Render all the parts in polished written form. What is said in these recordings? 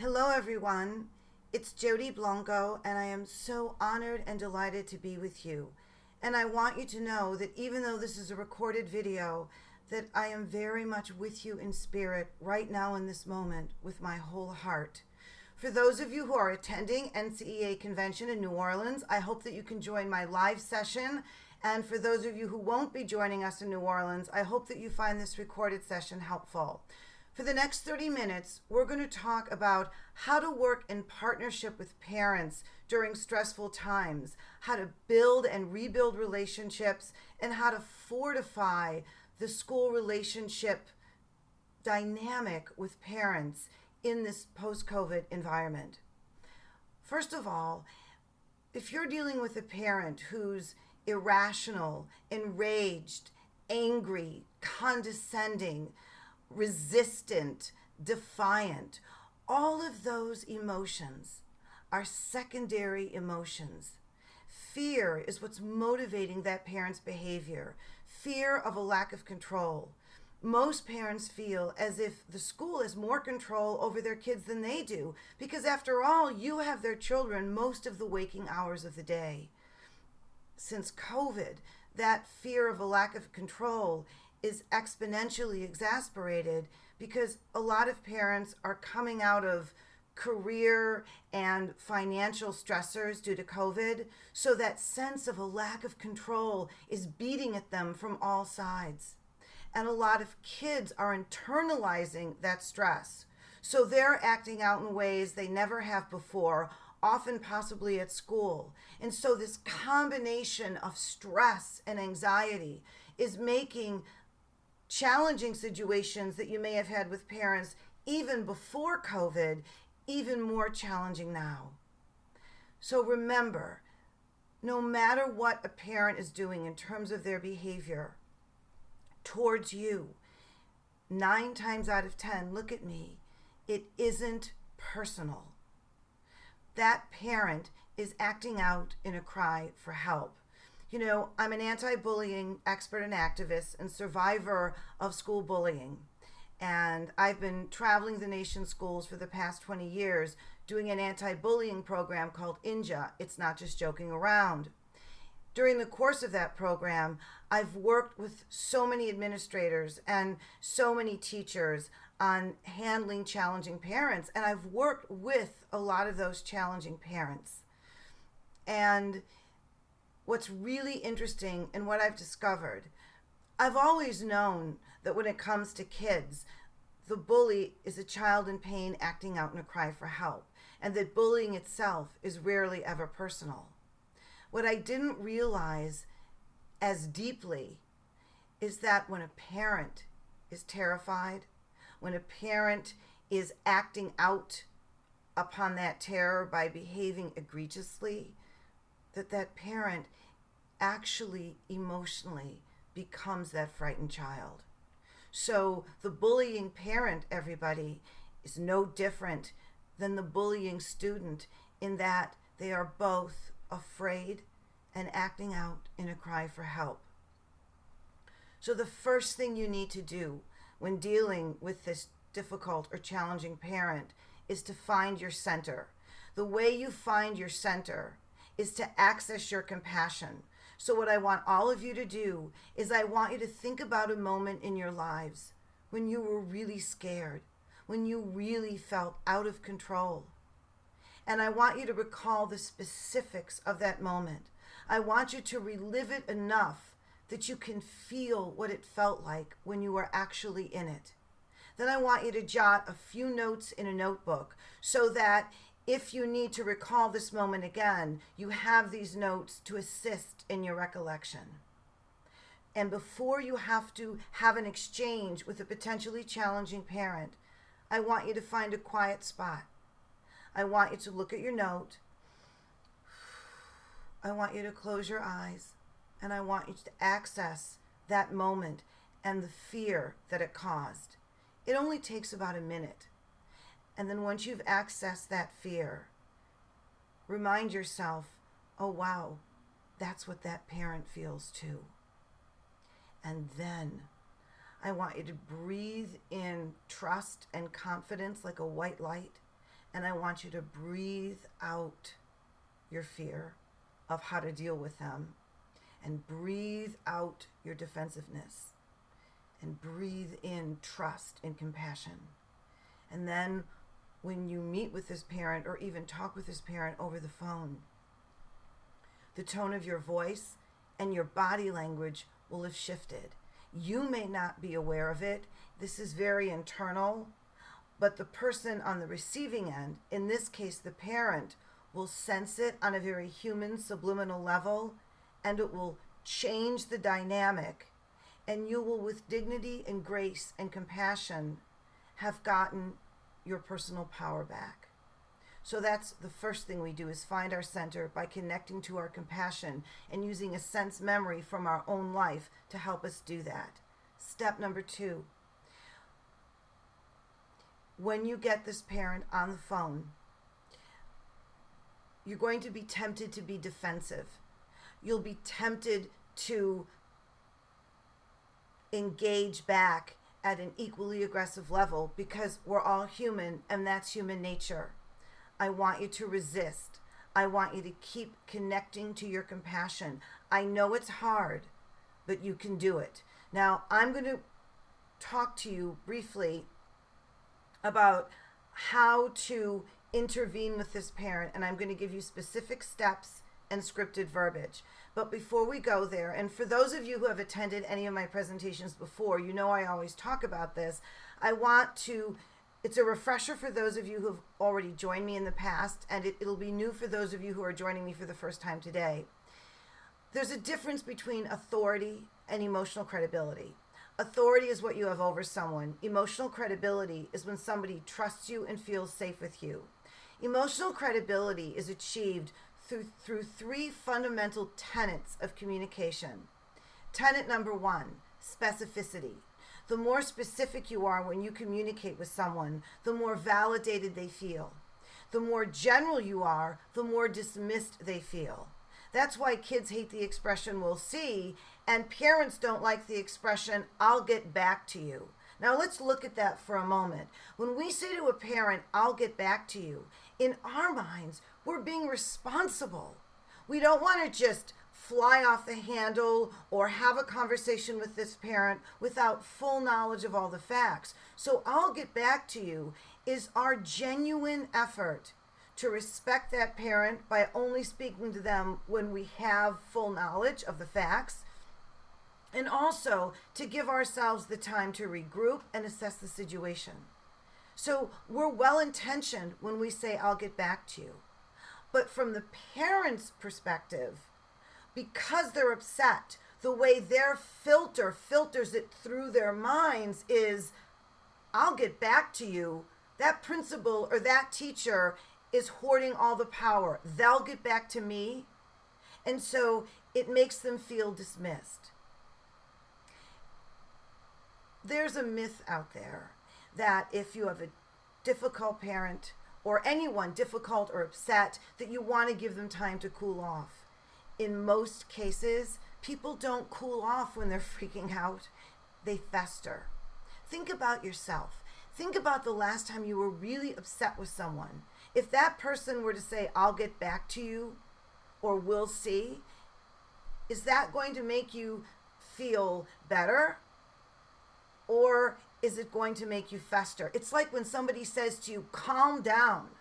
Hello, everyone. It's Jody Blanco, and I am so honored and delighted to be with you. And I want you to know that even though this is a recorded video, that I am very much with you in spirit right now in this moment with my whole heart. For those of you who are attending NCEA convention in New Orleans, I hope that you can join my live session. And for those of you who won't be joining us in New Orleans, I hope that you find this recorded session helpful. For the next 30 minutes, we're going to talk about how to work in partnership with parents during stressful times, how to build and rebuild relationships, and how to fortify the school relationship dynamic with parents in this post-COVID environment. First of all, if you're dealing with a parent who's irrational, enraged, angry, condescending, resistant, defiant, all of those emotions are secondary emotions. Fear is what's motivating that parent's behavior. Fear of a lack of control. Most parents feel as if the school has more control over their kids than they do, because after all, you have their children most of the waking hours of the day. Since COVID, that fear of a lack of control is exponentially exasperated because a lot of parents are coming out of career and financial stressors due to COVID, so that sense of a lack of control is beating at them from all sides. And a lot of kids are internalizing that stress, so they're acting out in ways they never have before, often possibly at school. And so this combination of stress and anxiety is making challenging situations that you may have had with parents even before COVID even more challenging now. So remember, no matter what a parent is doing in terms of their behavior towards you, 9 times out of 10, look at me, it isn't personal. That parent is acting out in a cry for help. You know, I'm an anti-bullying expert and activist and survivor of school bullying. And I've been traveling the nation's schools for the past 20 years doing an anti-bullying program called INJA. It's not just joking around. During the course of that program, I've worked with so many administrators and so many teachers on handling challenging parents. And I've worked with a lot of those challenging parents. And what's really interesting and what I've discovered, I've always known that when it comes to kids, the bully is a child in pain acting out in a cry for help, and that bullying itself is rarely ever personal. What I didn't realize as deeply is that when a parent is terrified, when a parent is acting out upon that terror by behaving egregiously, that parent actually emotionally becomes that frightened child. So the bullying parent, everybody, is no different than the bullying student in that they are both afraid and acting out in a cry for help. So the first thing you need to do when dealing with this difficult or challenging parent is to find your center. The way you find your center is to access your compassion. So what I want all of you to do is I want you to think about a moment in your lives when you were really scared, when you really felt out of control. And I want you to recall the specifics of that moment. I want you to relive it enough that you can feel what it felt like when you were actually in it. Then I want you to jot a few notes in a notebook so that if you need to recall this moment again, you have these notes to assist in your recollection. And before you have to have an exchange with a potentially challenging parent, I want you to find a quiet spot. I want you to look at your note. I want you to close your eyes, and I want you to access that moment and the fear that it caused. It only takes about a minute. And then once you've accessed that fear, remind yourself, oh wow, that's what that parent feels too. And then I want you to breathe in trust and confidence like a white light, and I want you to breathe out your fear of how to deal with them, and breathe out your defensiveness, and breathe in trust and compassion. And then when you meet with this parent or even talk with this parent over the phone, the tone of your voice and your body language will have shifted. You may not be aware of it. This is very internal, but the person on the receiving end, in this case the parent, will sense it on a very human subliminal level, and it will change the dynamic, and you will, with dignity and grace and compassion, have gotten your personal power back. So that's the first thing we do, is find our center by connecting to our compassion and using a sense memory from our own life to help us do that. Step number 2. When you get this parent on the phone, you're going to be tempted to be defensive. You'll be tempted to engage back at an equally aggressive level, because we're all human and that's human nature. I want you to resist. I want you to keep connecting to your compassion. I know it's hard, but you can do it. Now, I'm going to talk to you briefly about how to intervene with this parent, and I'm going to give you specific steps and scripted verbiage. But before we go there, and for those of you who have attended any of my presentations before, you know I always talk about this. It's a refresher for those of you who have already joined me in the past, and it'll be new for those of you who are joining me for the first time today. There's a difference between authority and emotional credibility. Authority is what you have over someone. Emotional credibility is when somebody trusts you and feels safe with you. Emotional credibility is achieved through 3 fundamental tenets of communication. Tenet number 1, specificity. The more specific you are when you communicate with someone, the more validated they feel. The more general you are, the more dismissed they feel. That's why kids hate the expression "we'll see," and parents don't like the expression "I'll get back to you." Now let's look at that for a moment. When we say to a parent, "I'll get back to you," in our minds, we're being responsible. We don't want to just fly off the handle or have a conversation with this parent without full knowledge of all the facts. So "I'll get back to you" is our genuine effort to respect that parent by only speaking to them when we have full knowledge of the facts, and also to give ourselves the time to regroup and assess the situation. So we're well-intentioned when we say "I'll get back to you." But from the parent's perspective, because they're upset, the way their filter filters it through their minds is, "I'll get back to you. That principal or that teacher is hoarding all the power. They'll get back to me." And so it makes them feel dismissed. There's a myth out there that if you have a difficult parent or anyone difficult or upset, that you want to give them time to cool off. In most cases, people don't cool off when they're freaking out. They fester. Think about yourself. Think about the last time you were really upset with someone. If that person were to say, "I'll get back to you," or "we'll see," is that going to make you feel better? Or is it going to make you fester? It's like when somebody says to you, "Calm down."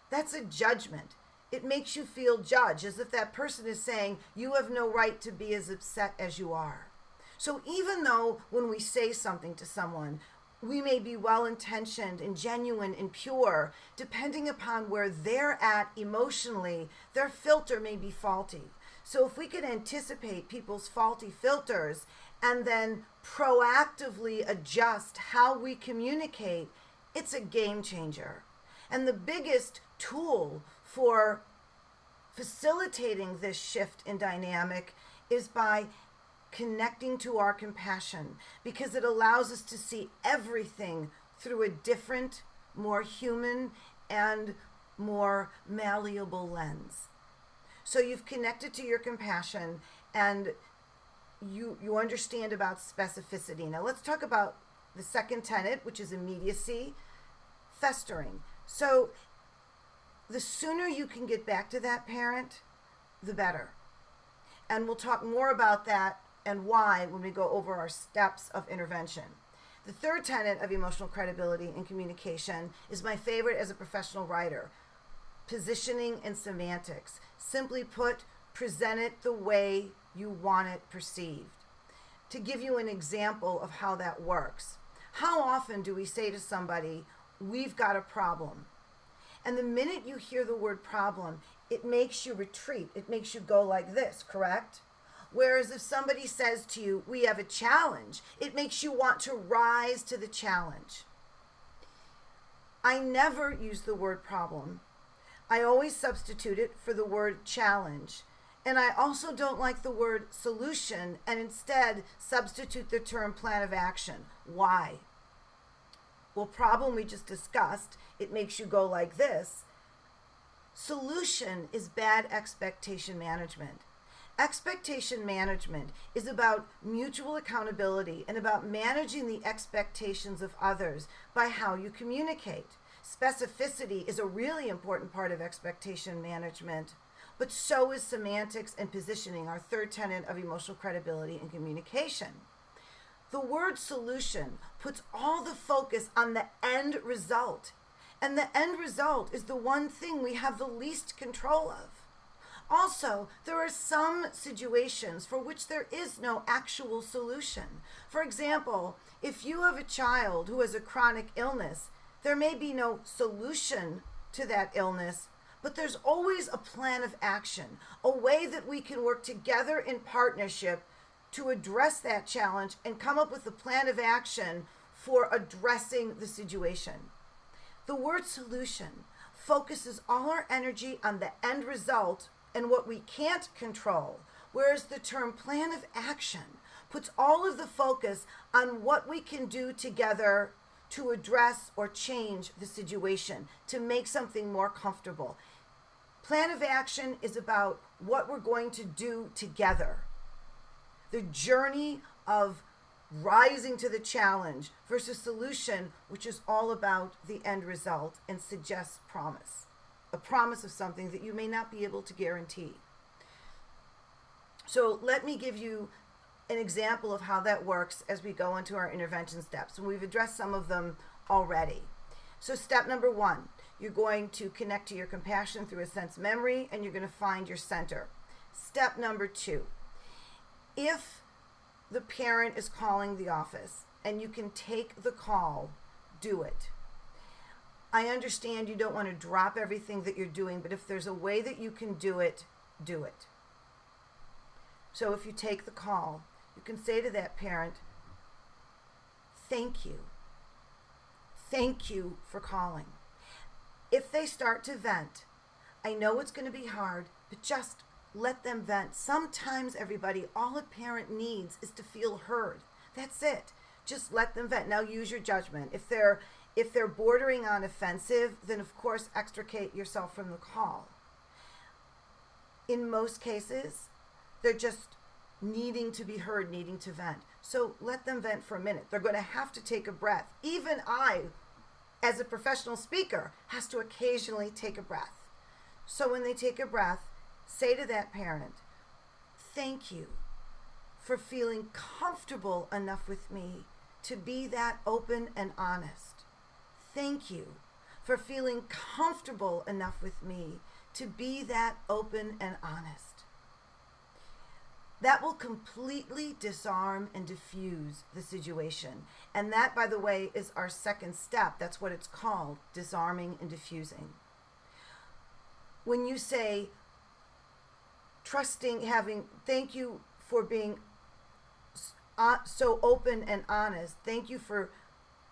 That's a judgment. It makes you feel judged, as if that person is saying, "You have no right to be as upset as you are." So even though when we say something to someone, we may be well-intentioned and genuine and pure, depending upon where they're at emotionally, their filter may be faulty. So if we could anticipate people's faulty filters and then proactively adjust how we communicate, it's a game changer. And the biggest tool for facilitating this shift in dynamic is by connecting to our compassion, because it allows us to see everything through a different, more human, and more malleable lens. So you've connected to your compassion, and you understand about specificity. Now let's talk about the second tenet, which is immediacy, festering. So the sooner you can get back to that parent, the better. And we'll talk more about that and why when we go over our steps of intervention. The third tenet of emotional credibility in communication is my favorite as a professional writer: positioning and semantics. Simply put, present it the way you want it perceived. To give you an example of how that works, how often do we say to somebody, "We've got a problem"? And the minute you hear the word problem, it makes you retreat. It makes you go like this, correct? Whereas if somebody says to you, "We have a challenge," it makes you want to rise to the challenge. I never use the word problem. I always substitute it for the word challenge. And I also don't like the word solution and instead substitute the term plan of action. Why? Well, problem we just discussed, it makes you go like this. Solution is bad expectation management. Expectation management is about mutual accountability and about managing the expectations of others by how you communicate. Specificity is a really important part of expectation management, but so is semantics and positioning, our third tenet of emotional credibility in communication. The word solution puts all the focus on the end result, and the end result is the one thing we have the least control of. Also, there are some situations for which there is no actual solution. For example, if you have a child who has a chronic illness, there may be no solution to that illness, but there's always a plan of action, a way that we can work together in partnership to address that challenge and come up with a plan of action for addressing the situation. The word solution focuses all our energy on the end result and what we can't control, whereas the term plan of action puts all of the focus on what we can do together to address or change the situation, to make something more comfortable. Plan of action is about what we're going to do together. The journey of rising to the challenge versus solution, which is all about the end result and suggests promise. A promise of something that you may not be able to guarantee. So let me give you an example of how that works as we go into our intervention steps. And we've addressed some of them already. So step number 1, you're going to connect to your compassion through a sense memory, and you're going to find your center. Step number 2, if the parent is calling the office and you can take the call, do it. I understand you don't want to drop everything that you're doing, but if there's a way that you can do it, do it. So if you take the call, you can say to that parent, "Thank you. Thank you for calling." If they start to vent, I know it's going to be hard, but just let them vent. Sometimes, everybody, all a parent needs is to feel heard. That's it. Just let them vent. Now use your judgment. If they're bordering on offensive, then of course extricate yourself from the call. In most cases, they're just needing to be heard, needing to vent. So let them vent for a minute. They're going to have to take a breath. Even I, as a professional speaker, has to occasionally take a breath. So when they take a breath, say to that parent, "Thank you for feeling comfortable enough with me to be that open and honest. Thank you for feeling comfortable enough with me to be that open and honest." That will completely disarm and diffuse the situation. And that, by the way, is our second step. That's what it's called, disarming and diffusing. When you say, thank you for being so open and honest. Thank you for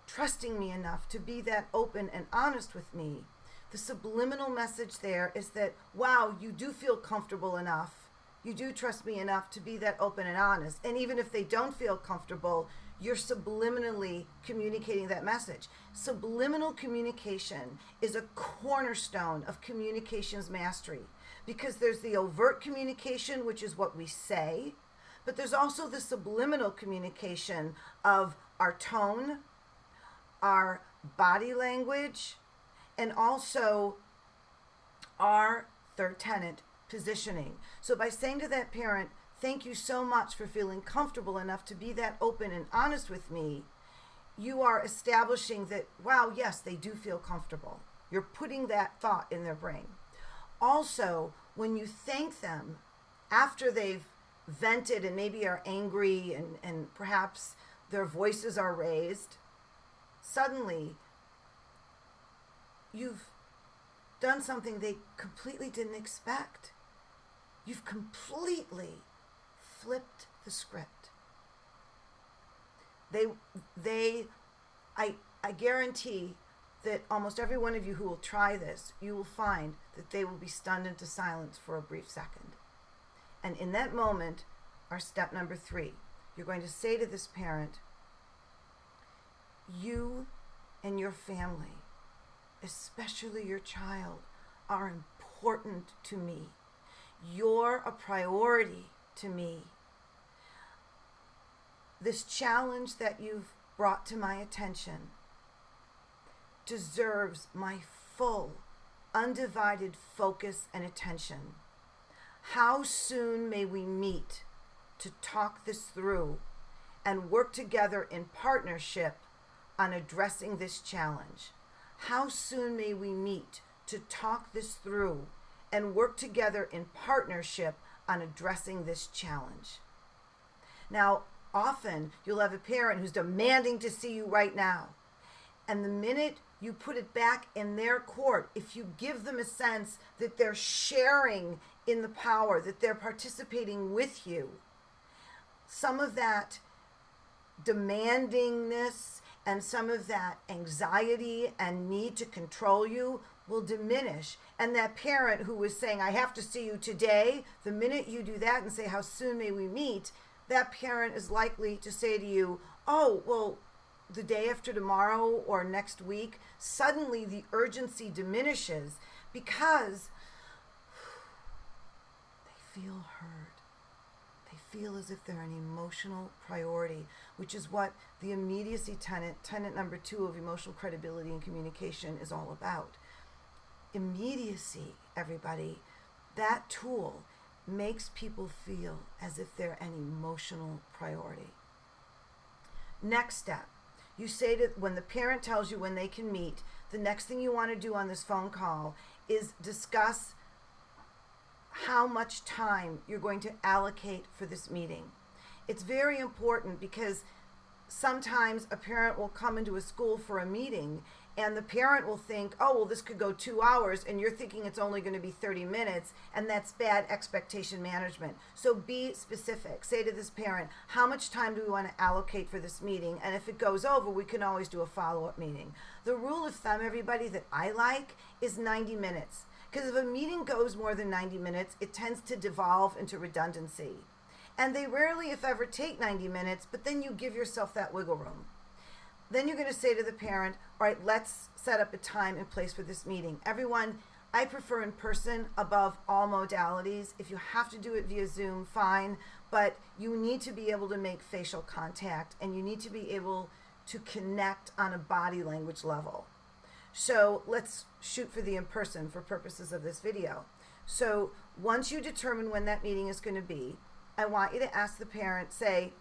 trusting me enough to be that open and honest with me. The subliminal message there is that, wow, you do feel comfortable enough. You do trust me enough to be that open and honest. And even if they don't feel comfortable, you're subliminally communicating that message. Subliminal communication is a cornerstone of communications mastery, because there's the overt communication, which is what we say, but there's also the subliminal communication of our tone, our body language, and also our third tenant, positioning. So by saying to that parent, thank you so much for feeling comfortable enough to be that open and honest with me, you are establishing that, wow, yes, they do feel comfortable. You're putting that thought in their brain. Also, when you thank them after they've vented and maybe are angry and perhaps their voices are raised, suddenly you've done something they completely didn't expect. You've completely flipped the script. I guarantee that almost every one of you who will try this, you will find that they will be stunned into silence for a brief second. And in that moment, our step number 3, you're going to say to this parent, you and your family, especially your child, are important to me. You're a priority to me. This challenge that you've brought to my attention deserves my full, undivided focus and attention. How soon may we meet to talk this through and work together in partnership on addressing this challenge? How soon may we meet to talk this through and work together in partnership on addressing this challenge? Now, often you'll have a parent who's demanding to see you right now. And the minute you put it back in their court, if you give them a sense that they're sharing in the power, that they're participating with you, some of that demandingness and some of that anxiety and need to control you will diminish. And that parent who was saying, I have to see you today, the minute you do that and say, how soon may we meet, that parent is likely to say to you, oh, well, the day after tomorrow or next week. Suddenly the urgency diminishes because they feel heard. They feel as if they're an emotional priority, which is what the immediacy tenet number 2 of emotional credibility and communication is all about. Immediacy, everybody, that tool makes people feel as if they're an emotional priority. Next step, you say to, when the parent tells you when they can meet, the next thing you want to do on this phone call is discuss how much time you're going to allocate for this meeting. It's very important because sometimes a parent will come into a school for a meeting and the parent will think, oh, well, this could go 2 hours, and you're thinking it's only going to be 30 minutes, and that's bad expectation management. So be specific. Say to this parent, how much time do we want to allocate for this meeting? And if it goes over, we can always do a follow-up meeting. The rule of thumb, everybody, that I like is 90 minutes. Because if a meeting goes more than 90 minutes, it tends to devolve into redundancy. And they rarely, if ever, take 90 minutes, but then you give yourself that wiggle room. Then you're going to say to the parent, all right, let's set up a time and place for this meeting. Everyone, I prefer in person above all modalities. If you have to do it via Zoom, fine, but you need to be able to make facial contact and you need to be able to connect on a body language level. So let's shoot for the in-person for purposes of this video. So once you determine when that meeting is going to be, I want you to ask the parent, say,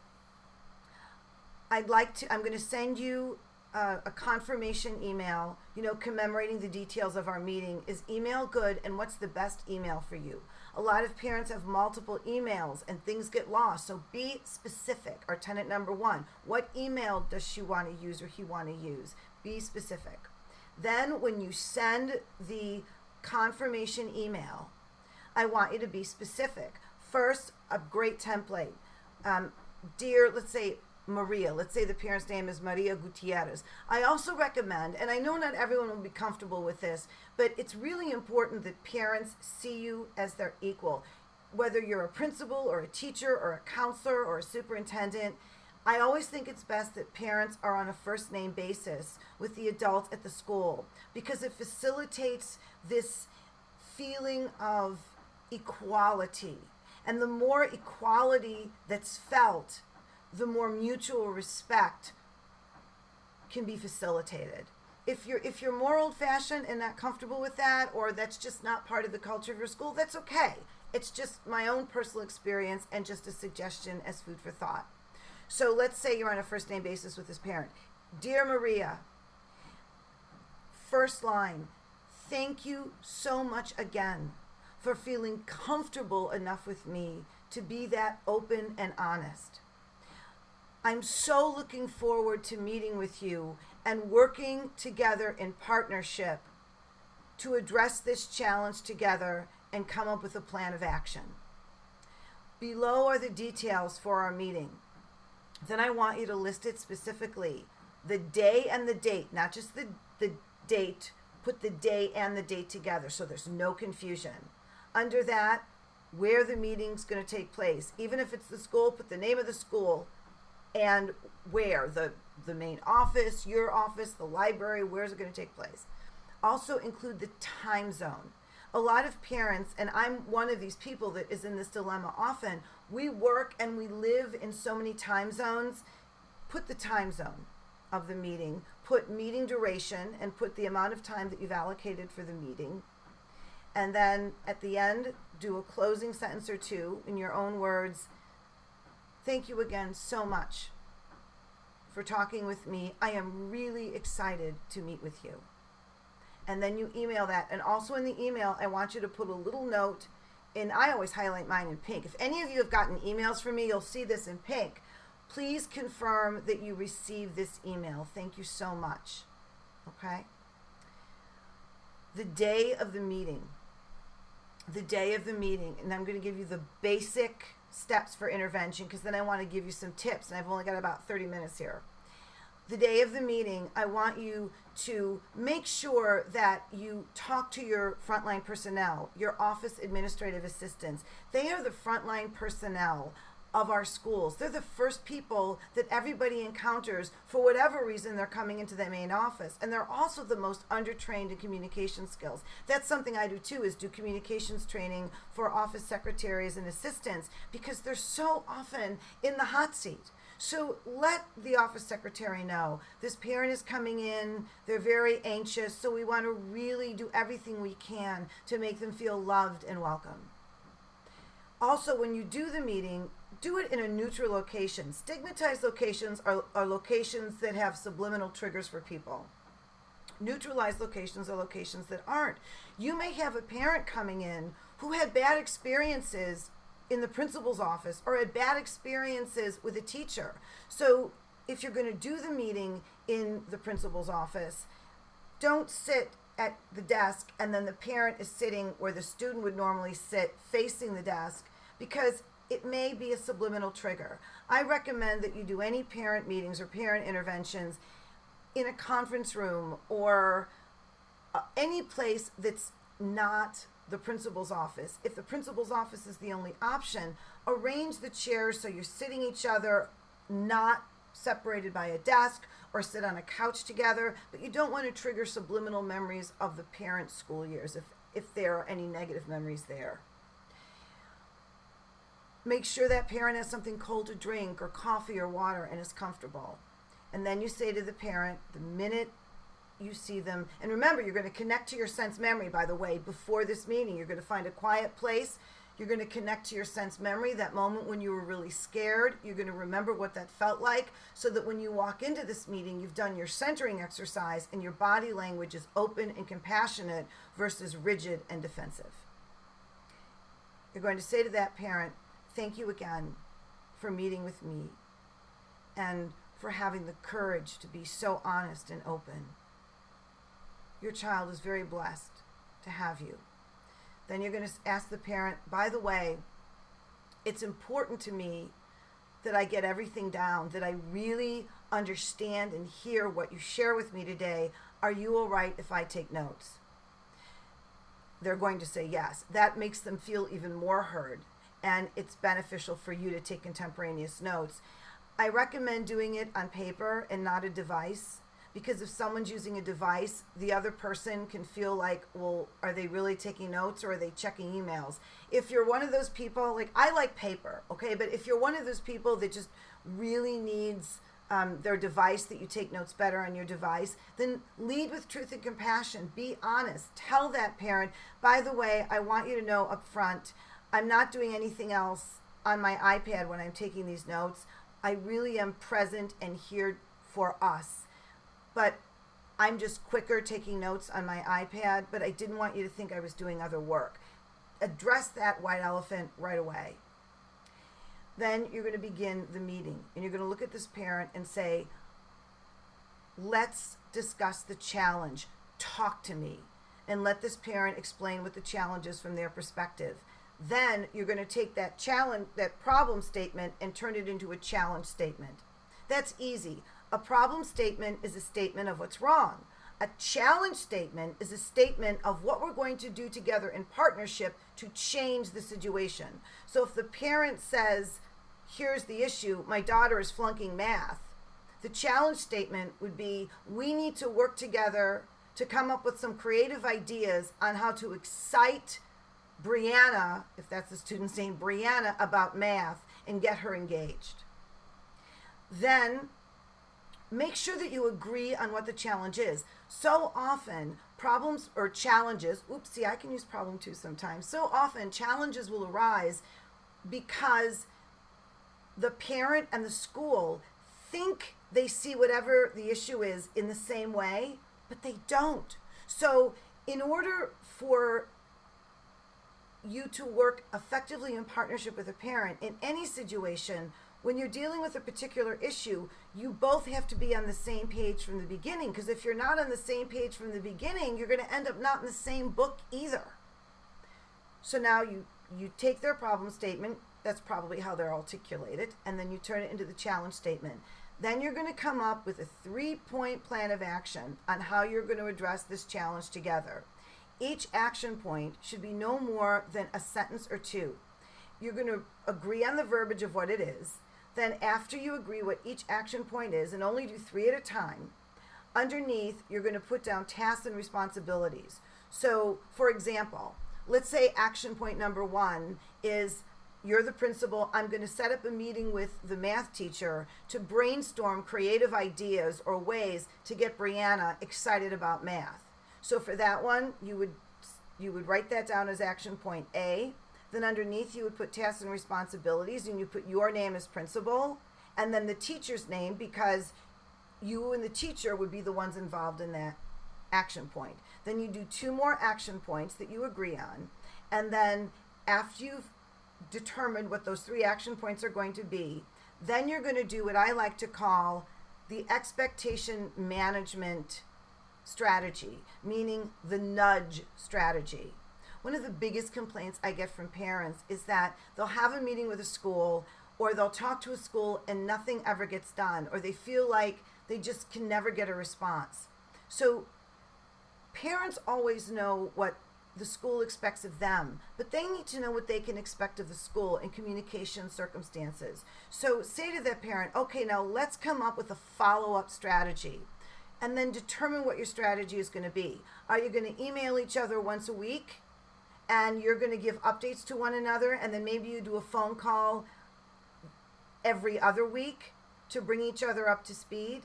I'm going to send you a confirmation email, commemorating the details of our meeting. Is email good? And what's the best email for you? A lot of parents have multiple emails and things get lost. So be specific. Our tenant number 1, what email does she want to use or he want to use? Be specific. Then when you send the confirmation email, I want you to be specific. First, a great template. Dear, let's say, Maria. Let's say the parent's name is Maria Gutierrez. I also recommend, and I know not everyone will be comfortable with this, but it's really important that parents see you as their equal. Whether you're a principal or a teacher or a counselor or a superintendent, I always think it's best that parents are on a first name basis with the adults at the school because it facilitates this feeling of equality. And the more equality that's felt, the more mutual respect can be facilitated. If you're more old-fashioned and not comfortable with that, or that's just not part of the culture of your school, that's okay. It's just my own personal experience and just a suggestion as food for thought. So let's say you're on a first name basis with this parent. Dear Maria, first line, thank you so much again for feeling comfortable enough with me to be that open and honest. I'm so looking forward to meeting with you and working together in partnership to address this challenge together and come up with a plan of action. Below are the details for our meeting. Then I want you to list it specifically, the day and the date, not just the date, put the day and the date together so there's no confusion. Under that, where the meeting's going to take place. Even if it's the school, put the name of the school and where, the main office, your office, the library, where's it going to take place. Also include the time zone. A lot of parents, and I'm one of these people that is in this dilemma often, we work and we live in so many time zones. Put the time zone of the meeting, put meeting duration, and put the amount of time that you've allocated for the meeting. And then at the end, do a closing sentence or two in your own words. Thank you again so much for talking with me. I am really excited to meet with you. And then you email that. And also in the email, I want you to put a little note, and I always highlight mine in pink. If any of you have gotten emails from me, you'll see this in pink. Please confirm that you received this email. Thank you so much. Okay? The day of the meeting. The day of the meeting. And I'm going to give you the basic steps for intervention, because then I want to give you some tips, and I've only got about 30 minutes here. The day of the meeting, I want you to make sure that you talk to your frontline personnel, your office administrative assistants. They are the frontline personnel of our schools. They're the first people that everybody encounters for whatever reason they're coming into the main office. And they're also the most undertrained in communication skills. That's something I do too, is do communications training for office secretaries and assistants, because they're so often in the hot seat. So let the office secretary know this parent is coming in, they're very anxious, so we want to really do everything we can to make them feel loved and welcome. Also, when you do the meeting, do it in a neutral location. Stigmatized locations are locations that have subliminal triggers for people. Neutralized locations are locations that aren't. You may have a parent coming in who had bad experiences in the principal's office or had bad experiences with a teacher. So if you're going to do the meeting in the principal's office, don't sit at the desk and then the parent is sitting where the student would normally sit facing the desk, because it may be a subliminal trigger. I recommend that you do any parent meetings or parent interventions in a conference room or any place that's not the principal's office. If the principal's office is the only option, arrange the chairs so you're sitting each other, not separated by a desk, or sit on a couch together, but you don't want to trigger subliminal memories of the parent school years if there are any negative memories there. Make sure that parent has something cold to drink or coffee or water and is comfortable. And then you say to the parent, the minute you see them, and remember, you're going to connect to your sense memory, by the way, before this meeting. You're going to find a quiet place. You're going to connect to your sense memory, that moment when you were really scared. You're going to remember what that felt like, so that when you walk into this meeting, you've done your centering exercise and your body language is open and compassionate versus rigid and defensive. You're going to say to that parent, thank you again for meeting with me and for having the courage to be so honest and open. Your child is very blessed to have you. Then you're going to ask the parent, by the way, it's important to me that I get everything down, that I really understand and hear what you share with me today. Are you all right if I take notes? They're going to say yes. That makes them feel even more heard, and it's beneficial for you to take contemporaneous notes. I recommend doing it on paper and not a device, because if someone's using a device, the other person can feel like, well, are they really taking notes or are they checking emails? If you're one of those people, like, I like paper, okay? But if you're one of those people that just really needs their device, that you take notes better on your device, then lead with truth and compassion. Be honest. Tell that parent, by the way, I want you to know up front, I'm not doing anything else on my iPad when I'm taking these notes. I really am present and here for us. But I'm just quicker taking notes on my iPad, but I didn't want you to think I was doing other work. Address that white elephant right away. Then you're going to begin the meeting, and you're going to look at this parent and say, let's discuss the challenge. Talk to me. And let this parent explain what the challenge is from their perspective. Then you're going to take that challenge, that problem statement, and turn it into a challenge statement. That's easy. A problem statement is a statement of what's wrong. A challenge statement is a statement of what we're going to do together in partnership to change the situation. So if the parent says, here's the issue, my daughter is flunking math, the challenge statement would be, we need to work together to come up with some creative ideas on how to excite Brianna, if that's the student's name, Brianna, about math and get her engaged. Then make sure that you agree on what the challenge is. So often, problems or challenges, I can use problem too sometimes. So often, challenges will arise because the parent and the school think they see whatever the issue is in the same way, but they don't. So in order for you to work effectively in partnership with a parent in any situation, when you're dealing with a particular issue, you both have to be on the same page from the beginning, because if you're not on the same page from the beginning, you're going to end up not in the same book either. So now you take their problem statement, that's probably how they're articulated, and then you turn it into the challenge statement. Then you're going to come up with a 3-point plan of action on how you're going to address this challenge together. Each action point should be no more than a sentence or two. You're going to agree on the verbiage of what it is. Then after you agree what each action point is, and only do 3 at a time, underneath you're going to put down tasks and responsibilities. So for example, let's say action point number 1 is, you're the principal, I'm going to set up a meeting with the math teacher to brainstorm creative ideas or ways to get Brianna excited about math. So for that one, you would write that down as action point A. Then underneath you would put tasks and responsibilities, and you put your name as principal, and then the teacher's name, because you and the teacher would be the ones involved in that action point. Then you do 2 more action points that you agree on, and then after you've determined what those 3 action points are going to be, then you're going to do what I like to call the expectation management strategy, meaning the nudge strategy. One of the biggest complaints I get from parents is that they'll have a meeting with a school, or they'll talk to a school and nothing ever gets done, or they feel like they just can never get a response. So parents always know what the school expects of them, but they need to know what they can expect of the school in communication circumstances. So say to that parent, okay, now let's come up with a follow-up strategy, and then determine what your strategy is going to be. Are you going to email each other once a week, and you're going to give updates to one another, and then maybe you do a phone call every other week to bring each other up to speed?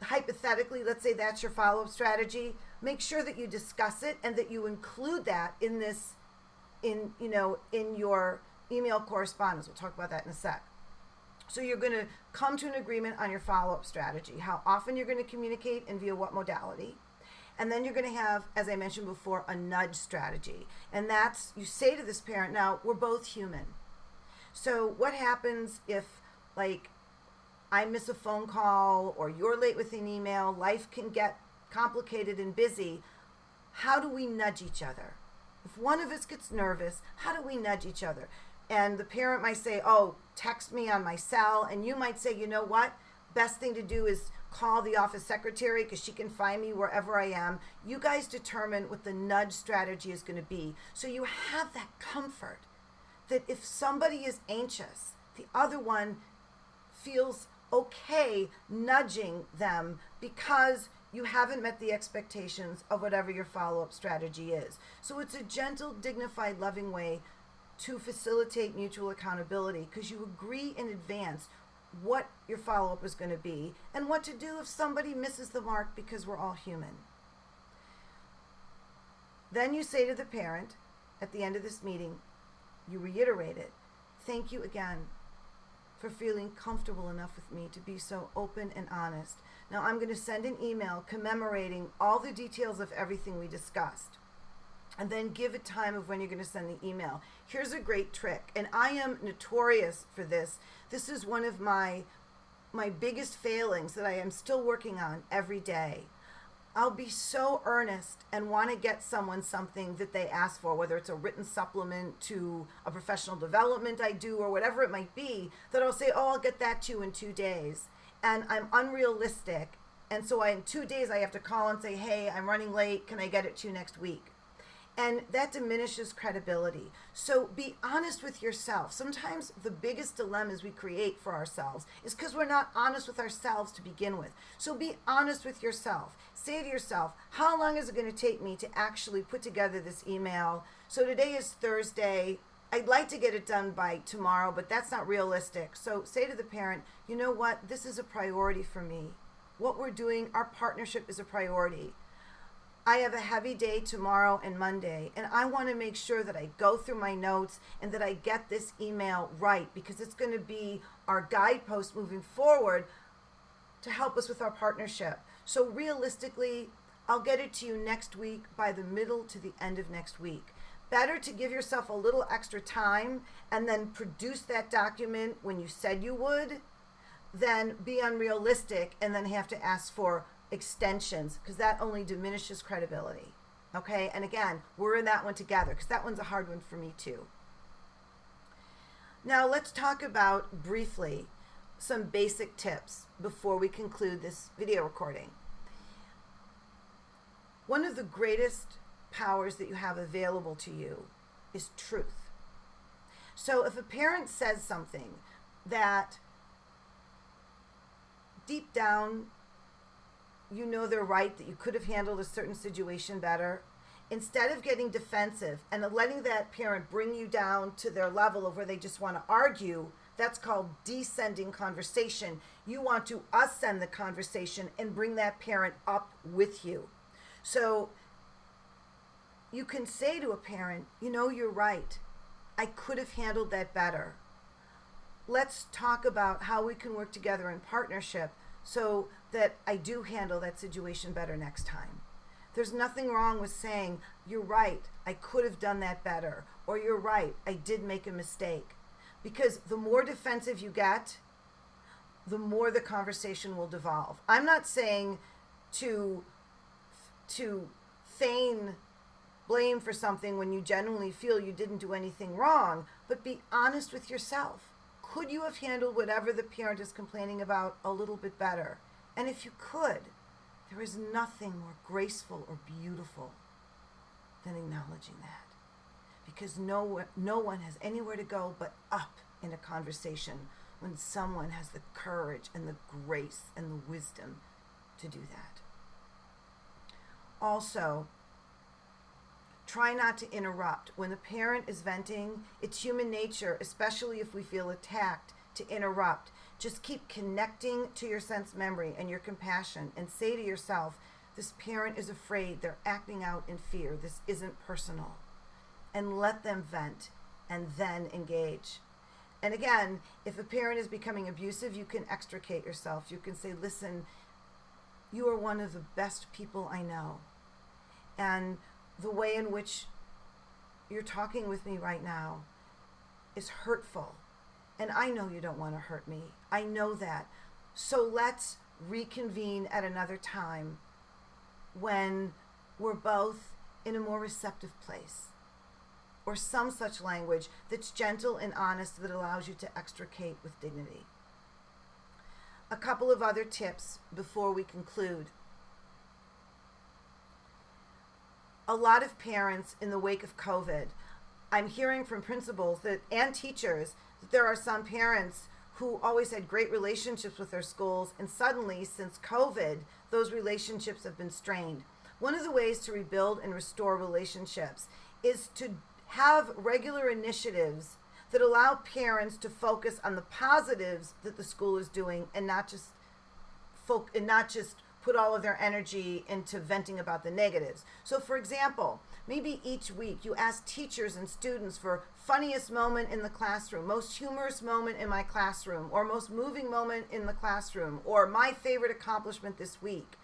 Hypothetically, let's say that's your follow-up strategy. Make sure that you discuss it and that you include that in your email correspondence. We'll talk about that in a sec. So you're going to come to an agreement on your follow-up strategy, how often you're going to communicate and via what modality. And then you're going to have, as I mentioned before, a nudge strategy. And that's, you say to this parent, now, we're both human. So what happens if, like, I miss a phone call, or you're late with an email, life can get complicated and busy. How do we nudge each other? If one of us gets nervous, how do we nudge each other? And the parent might say, oh, text me on my cell. And you might say, you know what? Best thing to do is call the office secretary, because she can find me wherever I am. You guys determine what the nudge strategy is going to be. So you have that comfort that if somebody is anxious, the other one feels okay nudging them, because you haven't met the expectations of whatever your follow-up strategy is. So it's a gentle, dignified, loving way to facilitate mutual accountability, because you agree in advance what your follow-up is going to be, and what to do if somebody misses the mark, because we're all human. Then you say to the parent at the end of this meeting, you reiterate it, thank you again for feeling comfortable enough with me to be so open and honest. Now I'm going to send an email commemorating all the details of everything we discussed, and then give a time of when you're going to send the email. Here's a great trick, and I am notorious for this. This is one of my biggest failings that I am still working on every day. I'll be so earnest and want to get someone something that they ask for, whether it's a written supplement to a professional development I do or whatever it might be, that I'll say, oh, I'll get that to you in 2 days. And I'm unrealistic. And so in 2 days, I have to call and say, hey, I'm running late. Can I get it to you next week? And that diminishes credibility. So be honest with yourself. Sometimes the biggest dilemmas we create for ourselves is because we're not honest with ourselves to begin with. So be honest with yourself. Say to yourself, how long is it going to take me to actually put together this email? So today is Thursday. I'd like to get it done by tomorrow, but that's not realistic. So say to the parent, you know what? This is a priority for me. What we're doing, our partnership is a priority. I have a heavy day tomorrow and Monday, and I want to make sure that I go through my notes and that I get this email right, because it's going to be our guidepost moving forward to help us with our partnership. So realistically, I'll get it to you next week by the middle to the end of next week. Better to give yourself a little extra time and then produce that document when you said you would, than be unrealistic and then have to ask for extensions, because that only diminishes credibility. Okay, and again, we're in that one together, because that one's a hard one for me too. Now let's talk about briefly some basic tips before we conclude this video recording. One of the greatest powers that you have available to you is truth. So if a parent says something that deep down you know they're right, that you could have handled a certain situation better, instead of getting defensive and letting that parent bring you down to their level of where they just want to argue, that's called descending conversation. You want to ascend the conversation and bring that parent up with you. So you can say to a parent, you know, you're right. I could have handled that better. Let's talk about how we can work together in partnership so that I do handle that situation better next time. There's nothing wrong with saying, you're right, I could have done that better, or you're right, I did make a mistake. Because the more defensive you get, the more the conversation will devolve. I'm not saying to feign blame for something when you genuinely feel you didn't do anything wrong, but be honest with yourself. Could you have handled whatever the parent is complaining about a little bit better? And if you could, there is nothing more graceful or beautiful than acknowledging that. Because no one has anywhere to go but up in a conversation when someone has the courage and the grace and the wisdom to do that. Also, try not to interrupt. When the parent is venting, it's human nature, especially if we feel attacked, to interrupt. Just keep connecting to your sense memory and your compassion and say to yourself, this parent is afraid, they're acting out in fear, this isn't personal. And let them vent and then engage. And again, if a parent is becoming abusive, you can extricate yourself. You can say, listen, you are one of the best people I know. And the way in which you're talking with me right now is hurtful. And I know you don't want to hurt me. I know that. So let's reconvene at another time when we're both in a more receptive place. Or some such language that's gentle and honest that allows you to extricate with dignity. A couple of other tips before we conclude. A lot of parents in the wake of COVID, I'm hearing from principals and teachers that there are some parents who always had great relationships with their schools, and suddenly, since COVID, those relationships have been strained. One of the ways to rebuild and restore relationships is to have regular initiatives that allow parents to focus on the positives that the school is doing and not just put all of their energy into venting about the negatives. So for example, maybe each week you ask teachers and students for funniest moment in the classroom, most humorous moment in my classroom, or most moving moment in the classroom, or my favorite accomplishment this week.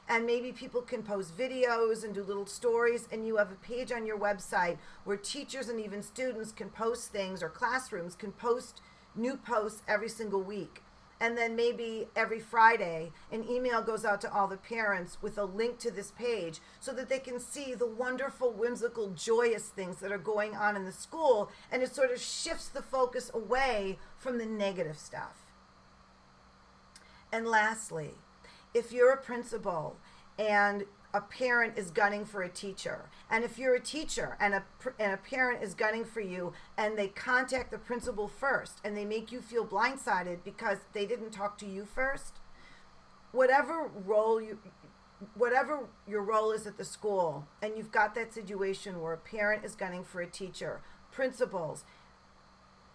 And maybe people can post videos and do little stories, and you have a page on your website where teachers and even students can post things, or classrooms can post new posts every single week. And then maybe every Friday, an email goes out to all the parents with a link to this page so that they can see the wonderful, whimsical, joyous things that are going on in the school, and it sort of shifts the focus away from the negative stuff. And lastly, if you're a principal and a parent is gunning for a teacher, and if you're a teacher and a parent is gunning for you, and they contact the principal first and they make you feel blindsided because they didn't talk to you first, whatever your role is at the school, and you've got that situation where a parent is gunning for a teacher, principals,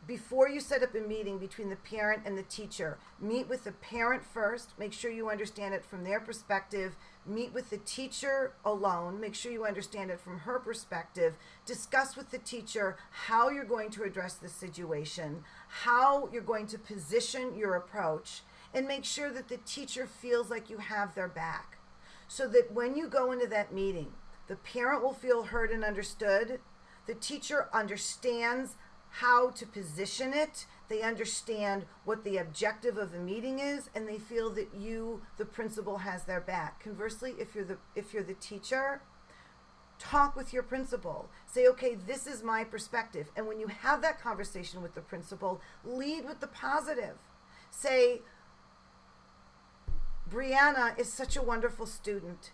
before you set up a meeting between the parent and the teacher, meet with the parent first, make sure you understand it from their perspective, meet with the teacher alone, make sure you understand it from her perspective, discuss with the teacher how you're going to address the situation, how you're going to position your approach, and make sure that the teacher feels like you have their back. So that when you go into that meeting, the parent will feel heard and understood, the teacher understands how to position it, they understand what the objective of the meeting is, and they feel that you, the principal, has their back. Conversely, if you're the teacher, talk with your principal. Say, okay, this is my perspective. And when you have that conversation with the principal, lead with the positive. Say, Brianna is such a wonderful student,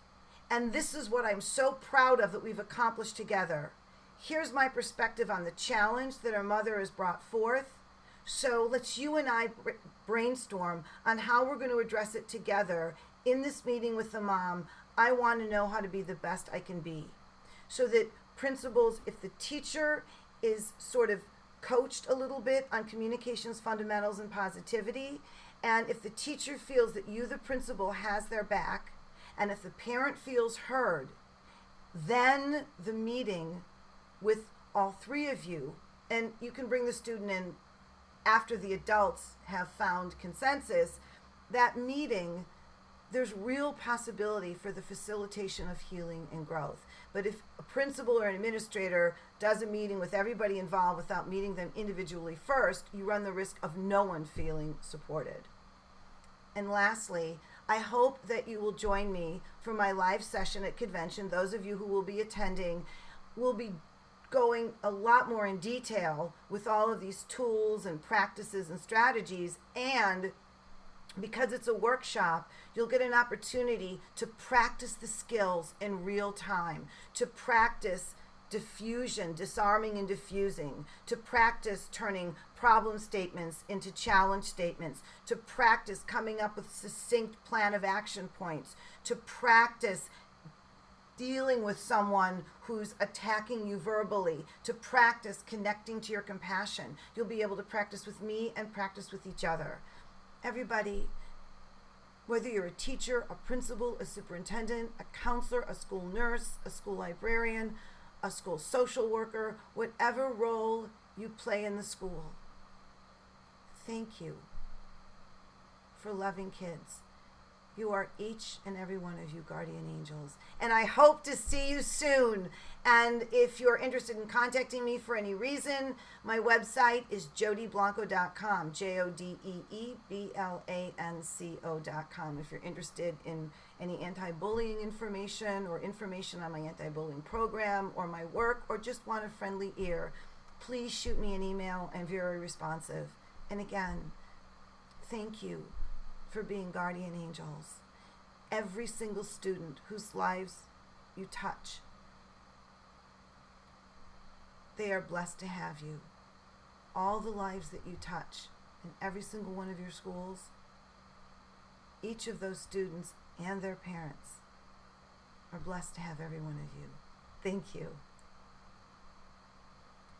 and this is what I'm so proud of that we've accomplished together. Here's my perspective on the challenge that our mother has brought forth. So let's you and I brainstorm on how we're going to address it together in this meeting with the mom. I want to know how to be the best I can be. So that principals, if the teacher is sort of coached a little bit on communications fundamentals and positivity, and if the teacher feels that you, the principal, has their back, and if the parent feels heard, then the meeting with all three of you, and you can bring the student in after the adults have found consensus, that meeting, there's real possibility for the facilitation of healing and growth. But if a principal or an administrator does a meeting with everybody involved without meeting them individually first, you run the risk of no one feeling supported. And lastly, I hope that you will join me for my live session at convention. Those of you who will be attending will be going a lot more in detail with all of these tools and practices and strategies, and because it's a workshop, you'll get an opportunity to practice the skills in real time, to practice diffusion, disarming and diffusing, to practice turning problem statements into challenge statements, to practice coming up with succinct plan of action points, to practice dealing with someone who's attacking you verbally, to practice connecting to your compassion. You'll be able to practice with me and practice with each other. Everybody, whether you're a teacher, a principal, a superintendent, a counselor, a school nurse, a school librarian, a school social worker, whatever role you play in the school, thank you for loving kids. You are each and every one of you guardian angels. And I hope to see you soon. And if you're interested in contacting me for any reason, my website is jodiblanco.com, JODEEBLANCO.com. If you're interested in any anti-bullying information or information on my anti-bullying program or my work, or just want a friendly ear, please shoot me an email. I'm very responsive. And again, thank you for being guardian angels. Every single student whose lives you touch, they are blessed to have you. All the lives that you touch in every single one of your schools, each of those students and their parents are blessed to have every one of you. Thank you.